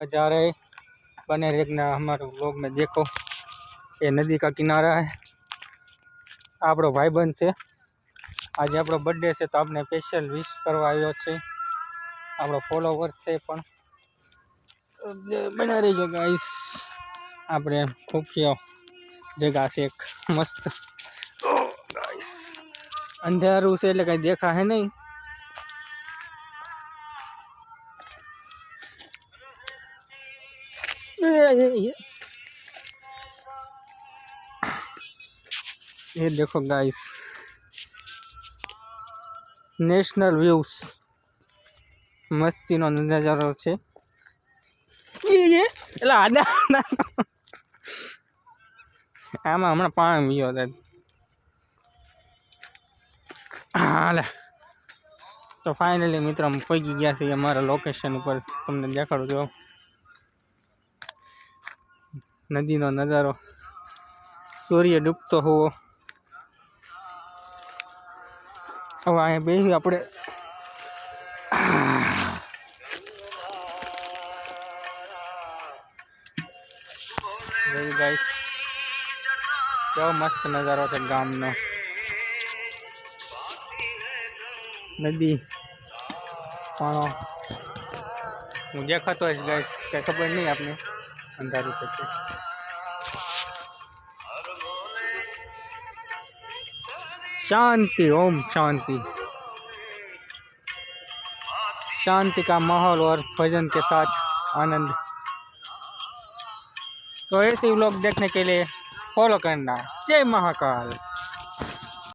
नज़ारे बने रहना हमारे व्लॉग में देखो। ये नदी का किनारा है। आपणो भाईबंध से आज आपणो बर्थडे से तो आपने स्पेशल विश करवा आव्यो छे। आपणो फॉलोवर्स से पण बना रहीजो गाइस। आपणे खूबियो जगह से एक मस्त गाइस अंधेरू से એટલે કઈ દેખા है नहीं। ये देखो गाइस नेशनल व्यूज मस्ती नो नजारो छे। ये એટલે આડા આમાં હમણાં પાણી વીયો થાય। હાલે तो फाइनली मित्र हम पहुंची गया छे हमारा लोकेशन पर। तुमने देखाड़ो जो नदी नो नजारो सूर्य डूबतो हो। अब अँ बेसी अपने गाइस क्या मस्त नजारो है गाम नो। नदी पाणो हूँ देखातो है गाइस क्या खबर नहीं आपने अंधारू से। शांति ओम शांति शांति का माहौल और भजन के साथ आनंद। तो ऐसे व्लॉग देखने के लिए फॉलो करना। जय महाकाल।